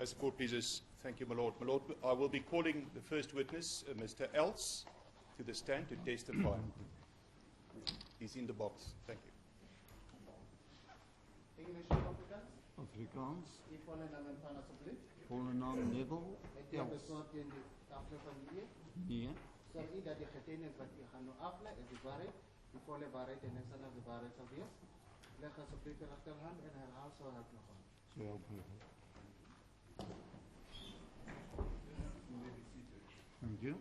As the court pleases, thank you, my lord. My lord, I will be calling the first witness, Mr. Else, to the stand to testify. He's in the box. Thank you. English of Afrikaans? Afrikaans. Die volle naam en van alsjeblieft. Volle naam Neville Het u Else. besloten in de tafel van hier? Nee. Stel u dat de getuigenis wat u gaat nu afleggen is de waarheid, de volle waarheid en niks anders de waarheid zal wees? Leg alsjeblieft de rechterhand en herhaal zo hard nog aan. Zo help me. Thank you.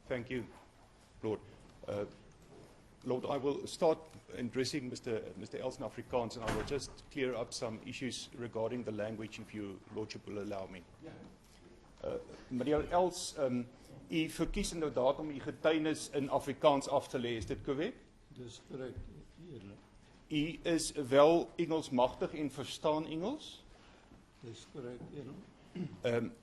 Thank you, Lord. Lord, I will start addressing Mr. Else in Afrikaans, and I will just clear up some issues regarding the language, if your Lordship will allow me. Meneer Else, u verkies inderdaad om u getuienis in Afrikaans af te lê, is dit korrek? Dis korrek, eerlik. U is wel Engels magtig en verstaan Engels? Dis korrek, eerlik.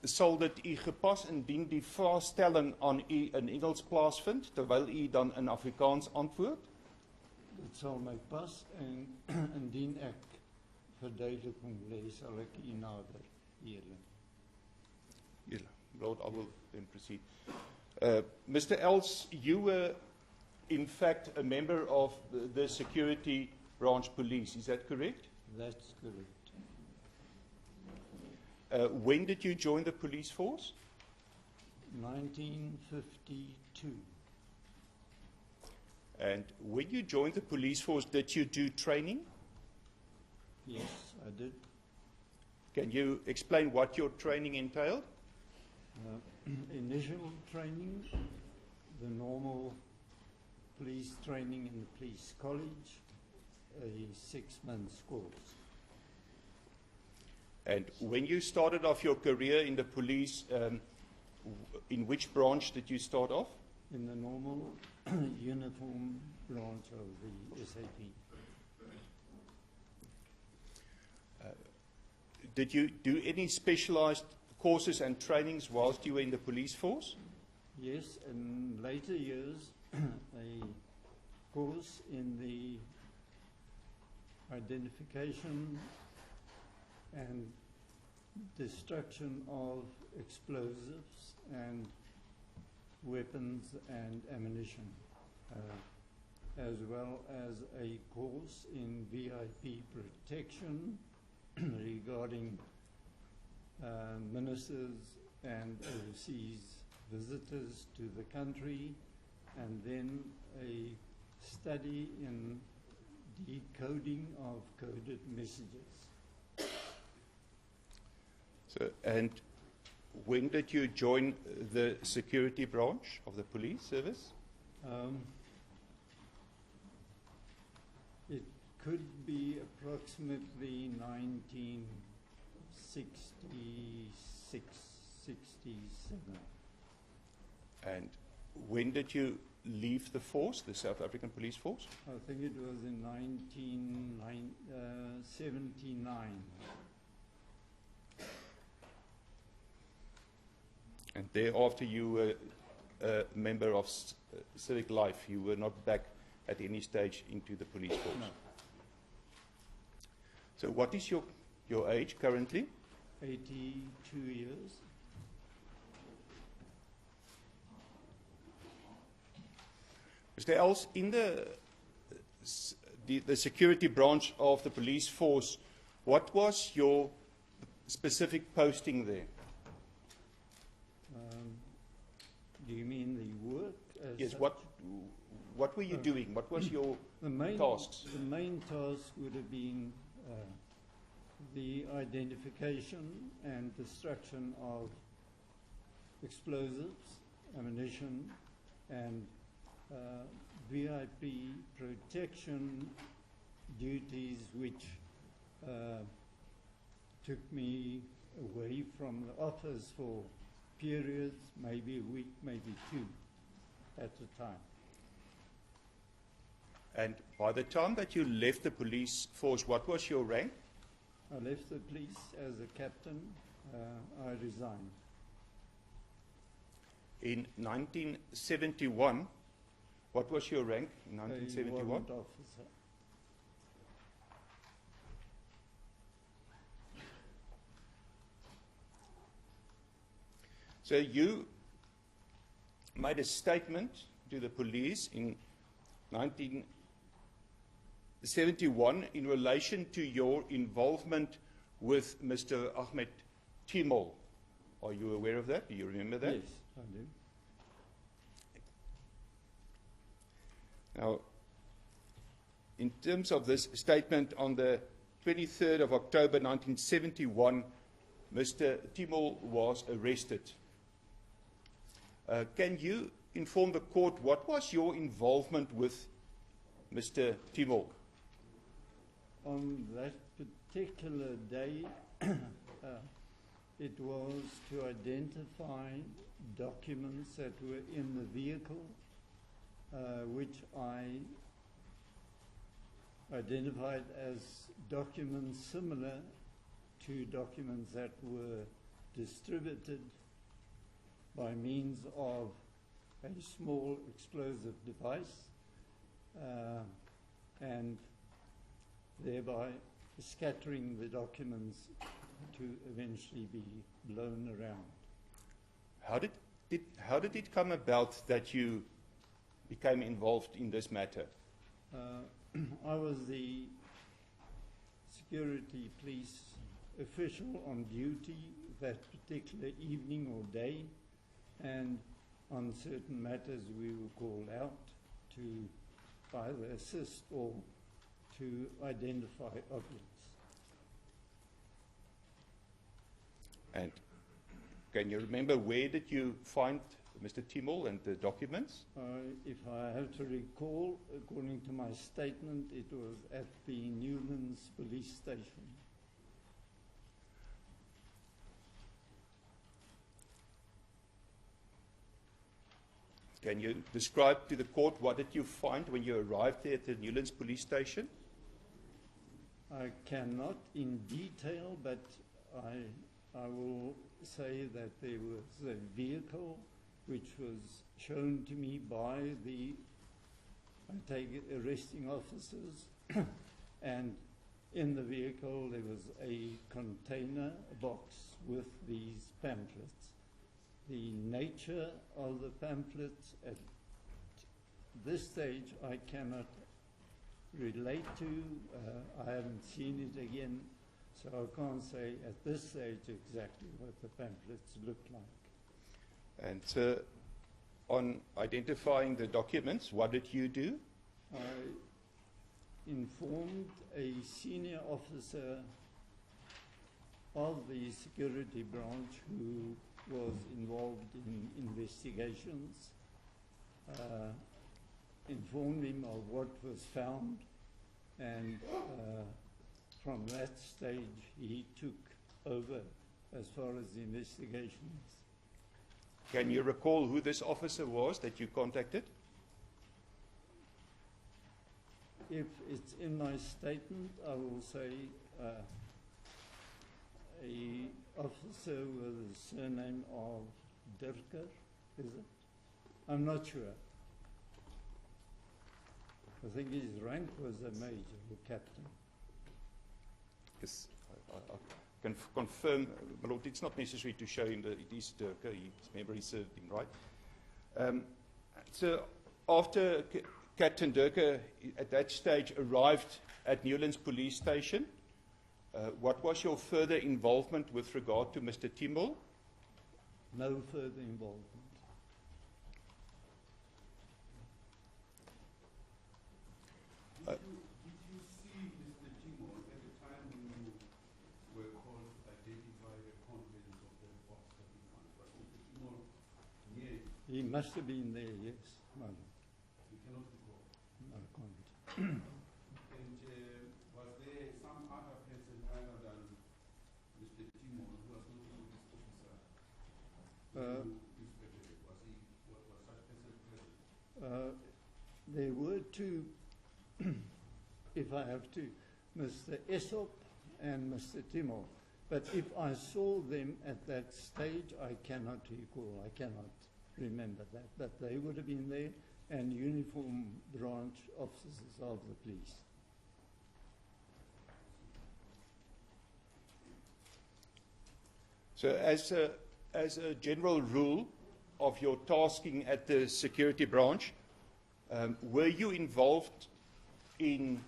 Sal dit u gepas indien die vraagstelling aan u in Engels plaasvind, terwyl u dan in Afrikaans antwoord? Dit sal my pas en indien ek verduideliking lees, sal ek u nader, eerlik. Yeah, Lord, I will then proceed. Mr. Else, you were in fact a member of the security branch police, is that correct? That's correct. When did you join the police force? 1952. And when you joined the police force, did you do training? Yes, I did. Can you explain what your training entailed? Initial training, the normal police training in the police college, a 6-month course. And when you started off your career in the police, in which branch did you start off? In the normal uniform branch of the SAP. Did you do any specialized courses and trainings whilst you were in the police force? Yes, in later years, a course in the identification and destruction of explosives and weapons and ammunition, as well as a course in VIP protection regarding ministers and overseas visitors to the country, and then a study in decoding of coded messages. So, and when did you join the security branch of the police service? It could be approximately 19 66, 67. And when did you leave the force, the South African police force? I think it was in 1979. And thereafter you were a member of civic life. You were not back at any stage into the police force. No. So what is your age currently? 82 years. Mr. Else, in the security branch of the police force, what was your specific posting there? Do you mean the work? Yes, such? what were you doing? What was your the tasks? The main task would have been the identification and destruction of explosives, ammunition, and VIP protection duties, which took me away from the office for periods, maybe a week, maybe two at a time. And by the time that you left the police force, what was your rank? I left the police as a captain. I resigned. In 1971, what was your rank in A 1971? warrant officer. So you made a statement to the police in 1971 in relation to your involvement with Mr. Ahmed Timol. Are you aware of that? Do you remember that? Yes, I do. Now, in terms of this statement, on the 23rd of October 1971, Mr. Timol was arrested. Can you inform the court what was your involvement with Mr. Timol? On that particular day, it was to identify documents that were in the vehicle, which I identified as documents similar to documents that were distributed by means of a small explosive device, and thereby scattering the documents to eventually be blown around. How did it come about that you became involved in this matter? I was the security police official on duty that particular evening or day, and on certain matters we were called out to either assist or to identify objects. And can you remember where did you find Mr. Timol and the documents? If I have to recall, according to my statement, it was at the Newlands police station. Can you describe to the court what did you find when you arrived there at the Newlands police station? I cannot in detail, but I will say that there was a vehicle which was shown to me by the, I take it, arresting officers, and in the vehicle there was a container, a box with these pamphlets. The nature of the pamphlets at this stage I cannot relate to. I haven't seen it again, so I can't say at this stage exactly what the pamphlets look like. And on identifying the documents, what did you do? I informed a senior officer of the security branch who was involved in investigations, informed him of what was found, and from that stage he took over as far as the investigation is. Can you recall who this officer was that you contacted? If it's in my statement, I will say a officer with the surname of Dirker, is it? I'm not sure. I think his rank was a major, a captain. Yes, I can confirm, my Lord, it's not necessary to show him that it is Dirker. Remember, he served him, right? So after Captain Dirker, at that stage, arrived at Newlands Police Station, what was your further involvement with regard to Mr. Timol? No further involvement. Did you see Mr. Timol at the time when you were called to identify the contents of the box that you found? Was Mr. Timol near you? He must have been there, yes. No, You cannot recall. I can't. And was there some other person other than Mr. Timol who was not a police officer? Was such person present? There were two, if I have to, Mr. Aesop and Mr. Timol. But if I saw them at that stage, I cannot recall, I cannot remember that. But they would have been there, and uniform branch officers of the police. So as a general rule of your tasking at the security branch, were you involved in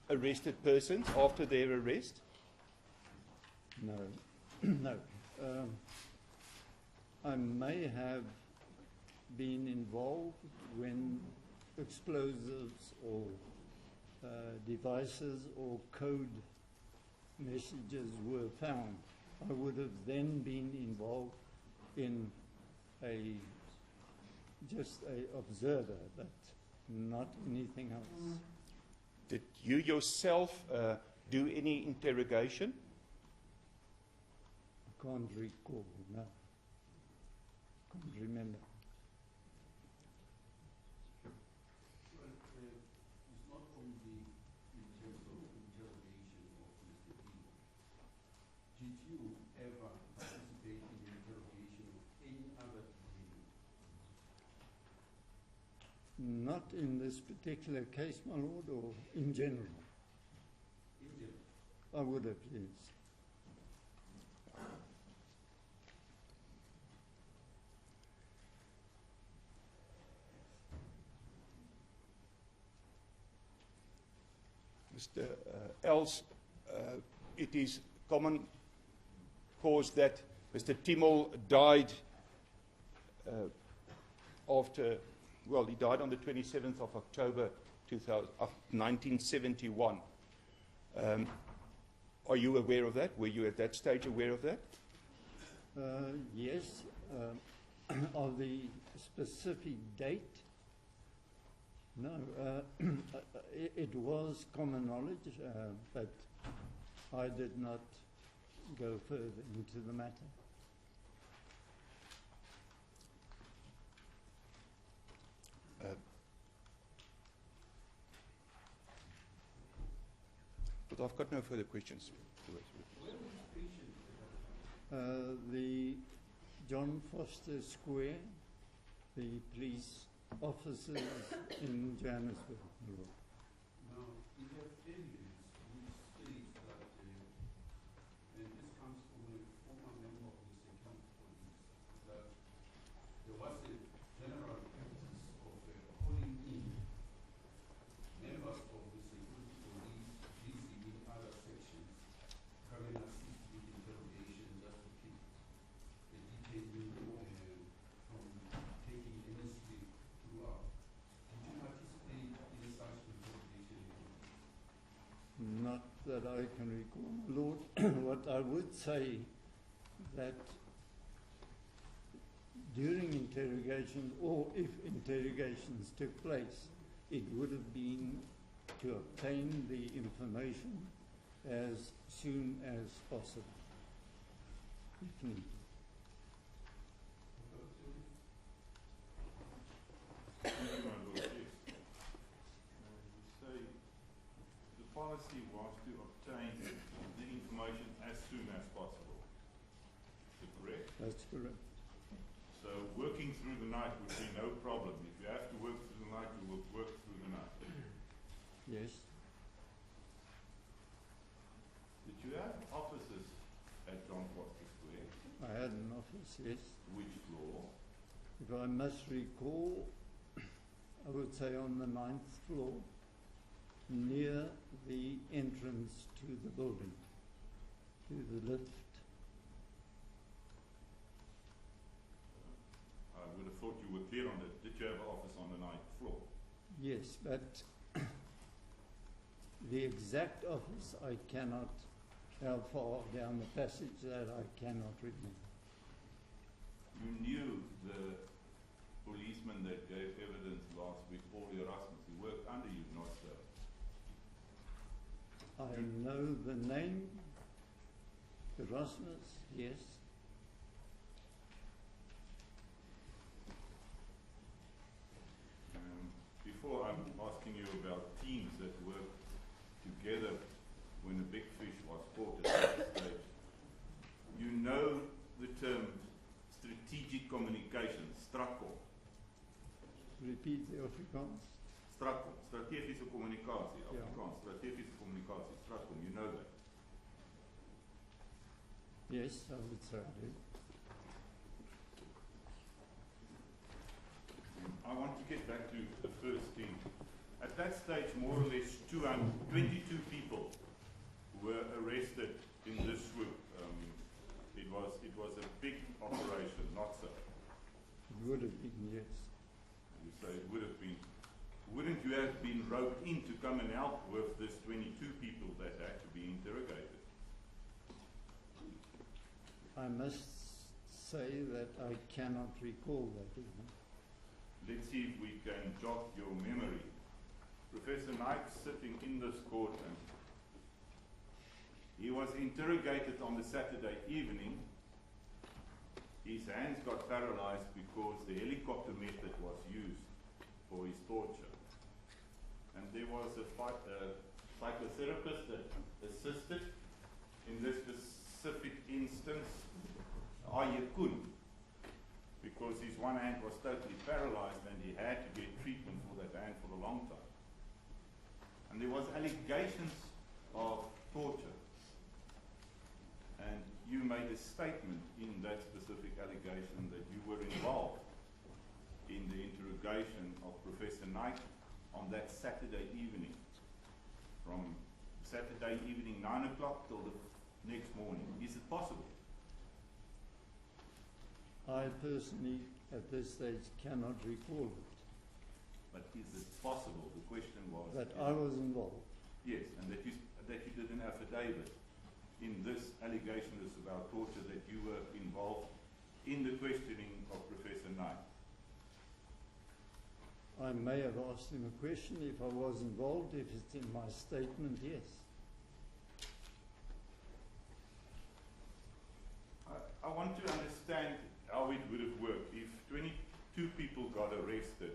arrested persons after their arrest? No, no. I may have been involved when explosives or devices or code messages were found. I would have then been involved in just a observer, but not anything else. Did you yourself do any interrogation? I can't recall, no. Can't remember. Well, it's not only in terms of interrogation of Mr. Timol. Did you ever participate in the interrogation of any other detainee? Not in this particular case, my lord, or in general? In general. I would have, yes. Mr. Else, it is common cause that Mr. Timol died after, well, he died on the 27th of October 1971. Are you aware of that? Were you at that stage aware of that? Yes. Of the specific date? No. It was common knowledge, but I did not go further into the matter. But I've got no further questions. The John Foster Square, the police officers in Johannesburg. Now, we have evidence which states that, and this comes from a former member of the security police, that there was a general practice of calling in members of the security police, busy in other sections, come and assist with interrogation just to keep the detainee from taking any slip throughout. Did you participate in such interrogation? Not that I can recall, Lord. What I would say that during interrogations, or if interrogations took place, it would have been to obtain the information as soon as possible. if needed. Thank you, my lord. Yes. You say the policy was to obtain the information as soon as possible. Is it correct? That's correct. So working through the night would be no problem. If you have to work through the night, you will work through the night. Yes. Did you have offices at John Foster Square? I had an office, yes. Which floor? If I must recall, I would say on the 9th floor, near the entrance to the building, to the lift. I would have thought you were clear on that. Did you have an office on the 9th floor? Yes, but the exact office I cannot, how far down the passage that I cannot remember. You knew the policeman that gave evidence last week, Paul Erasmus. He worked under you, not so. I know the name, Erasmus, yes. Before I'm asking you about teams that work together when a big fish was caught at that stage, you know the term strategic communication, STRACOM. Repeat the Afrikaans. STRACOM, strategische communicatie, Ja. Afrikaans, strategische communicatie, STRACOM, you know that. Yes, I would say I do. I want to get back to the first thing. At that stage, more or less 22 people were arrested in this swoop. It was a big operation, not so. It would have been, yes. You say it would have been. Wouldn't you have been roped in to come and help with this 22 people that had to be interrogated? I must say that I cannot recall that even. Let's see if we can jog your memory. Professor Knight sitting in this courtroom. He was interrogated on the Saturday evening. His hands got paralyzed because the helicopter method was used for his torture. And there was a psychotherapist that assisted in this specific instance, Ayekun, because his one hand was totally paralyzed and he had to get treatment for that hand for a long time. And there was allegations of torture. And you made a statement in that specific allegation that you were involved in the interrogation of Professor Knight on that Saturday evening, from Saturday evening 9 o'clock till the next morning. Is it possible? I personally, at this stage, cannot recall it. But is it possible? The question was. But I was involved. Yes, and that you did an affidavit in this allegation is about torture, that you were involved in the questioning of Professor Knight. I may have asked him a question if I was involved. If it's in my statement, yes. I want to understand how it would have worked. If 22 people got arrested,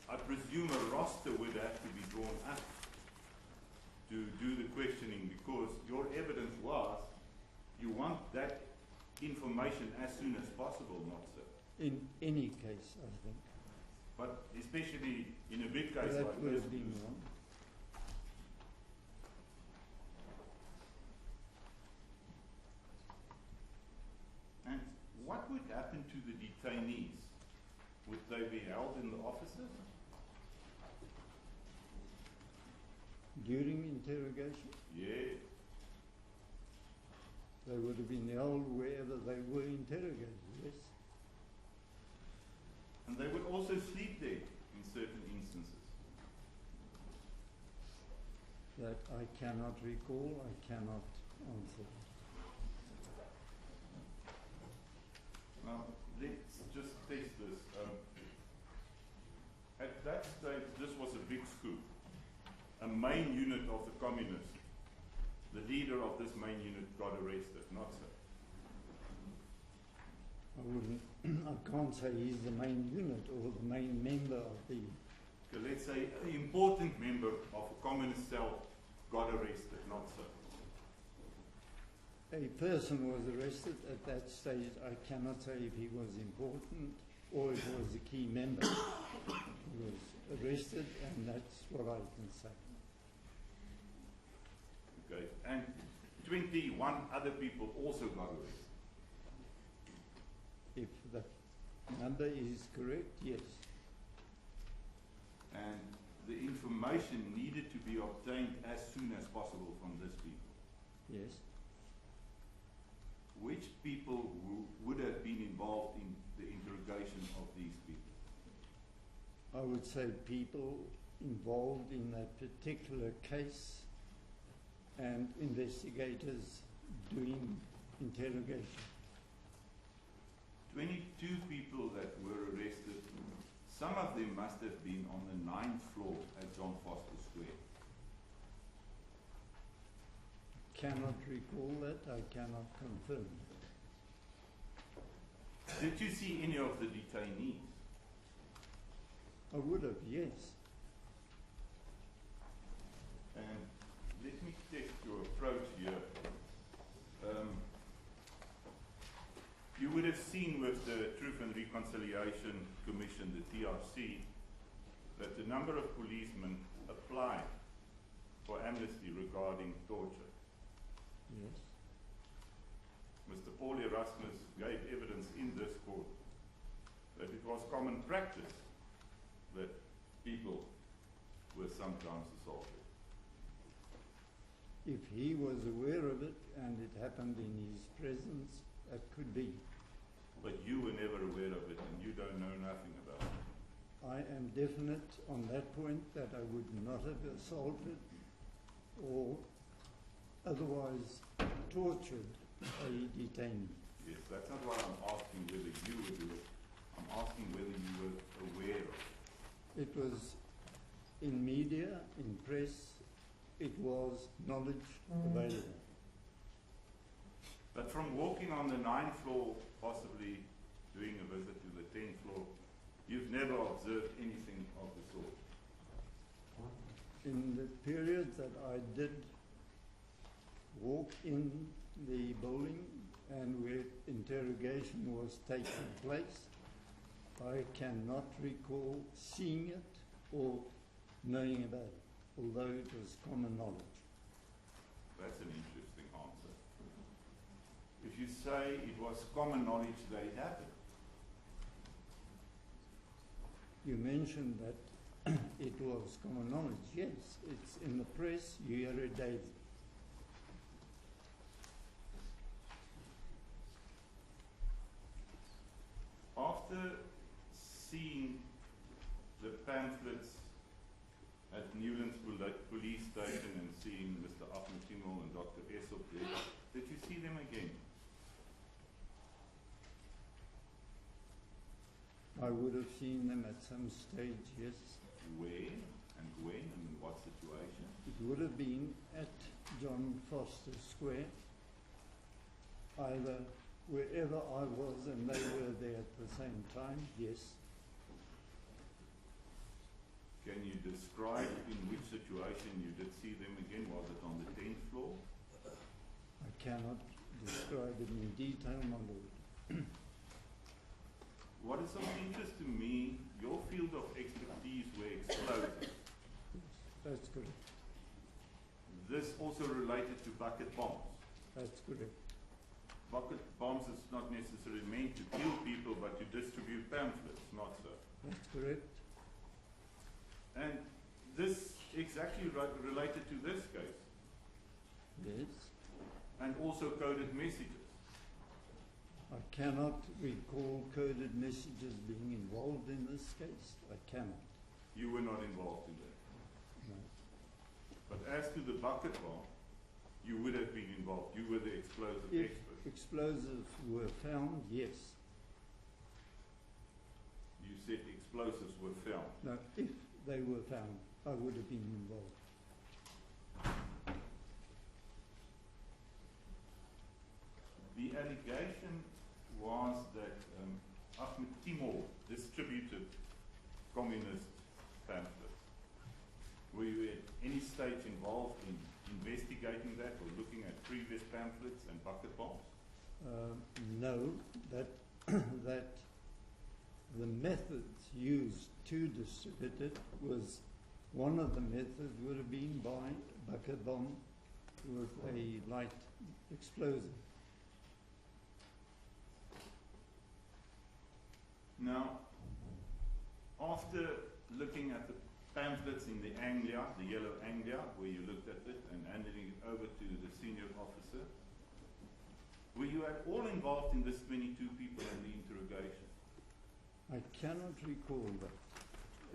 I presume a roster would have to be drawn up to do the questioning, because your evidence was you want that information as soon as possible, not so. In any case, I think. But especially in a big case That like would this. have been wrong. And what would happen to the detainees? Would they be held in the offices? During interrogation, Yeah. they would have been held wherever they were interrogated, yes. And they would also sleep there in certain instances. That I cannot recall, I cannot answer. Now, let's just test this. At that stage, this was a big scoop. A main unit of the communists, the leader of this main unit got arrested, not so. I wouldn't, I can't say he's the main unit or the main member of the, Okay, let's say an important member of a communist cell got arrested, not so. a person was arrested at that stage. I cannot say if he was important or if he was a key member. He was arrested, and that's what I can say. Okay, and 21 other people also got arrested. If the number is correct, yes. And the information needed to be obtained as soon as possible from these people. Yes. Which people would have been involved in the interrogation of these people? I would say people involved in that particular case and investigators doing interrogation. 22 people that were arrested, some of them must have been on the 9th floor at John Foster Square. Cannot recall that. I cannot confirm. Did you see any of the detainees? I would have, yes. And let me test your approach here. You would have seen with the Truth and Reconciliation Commission, the TRC, that the number of policemen applied for amnesty regarding torture. Yes. Mr. Paul Erasmus gave evidence in this court that it was common practice that people were sometimes assaulted. If he was aware of it and it happened in his presence, it could be. But you were never aware of it and you don't know nothing about it. I am definite on that point that I would not have assaulted or otherwise tortured a detainee. Yes, that's not what I'm asking whether you would do it. I'm asking whether you were aware of it. It was in media, in press, it was knowledge available. But from walking on the 9th floor, possibly doing a visit to the 10th floor, you've never observed anything of the sort. In the period that I did walk in the building and where interrogation was taking place, I cannot recall seeing it or knowing about it, although it was common knowledge. That's an interesting answer. If you say it was common knowledge that it happened, You mentioned that it was common knowledge. Yes, it's in the press, you hear it daily. after seeing the pamphlets at Newlands Police Station and seeing Mr. Ahmed Timol and Dr. Esop there, did you see them again? I would have seen them at some stage, yes. Where and when and in what situation? It would have been at John Foster Square, either wherever I was and they were there at the same time, yes. Can you describe in which situation you did see them again? Was it on the 10th floor? I cannot describe it in detail, my lord. What is of interest to me, your field of expertise were explosives. That's correct. This also related to bucket bombs. That's correct. Bucket bombs is not necessarily meant to kill people, but to distribute pamphlets, not so. That's correct. And this exactly related to this case, Yes. and also coded messages. I cannot recall coded messages being involved in this case. I cannot. You were not involved in that. No. But as to the bucket bomb, you would have been involved. You were the explosive If expert. explosives were found, yes. You said explosives were found. No, if they were found, I would have been involved. The allegation was that Ahmed Timol distributed communist pamphlets. Were you at any stage involved in investigating that or looking at previous pamphlets and bucket bombs? No, that that the methods used to distribute it was one of the methods would have been by bucket bomb with a light explosive. Now, after looking at the pamphlets in the Anglia, the yellow Anglia, where you looked at it and handing it over to the senior officer, were you at all involved in this 22 people and the interrogation? I cannot recall that.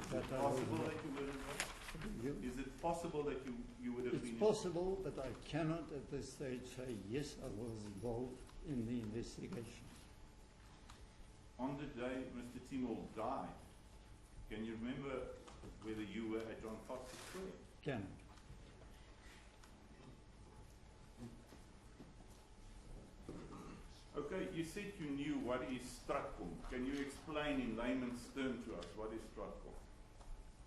Is it possible that you were involved? Is it possible that you would have It's been possible, but I cannot at this stage say, yes, I was involved in the investigation. On the day Mr. Timol died, can you remember whether you were at John Fox's Square? Cannot. Okay, you said you knew what is Stratcom. Can you explain in layman's terms to us what is Stratcom?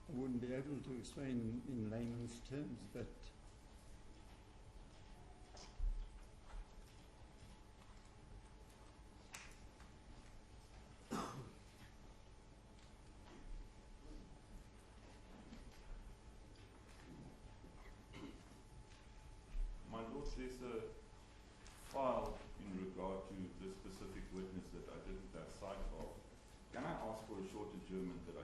I wouldn't be able to explain in layman's terms, but My lord, there's a file in regard to this specific witness that I didn't have sight of. Can I ask for a short adjournment that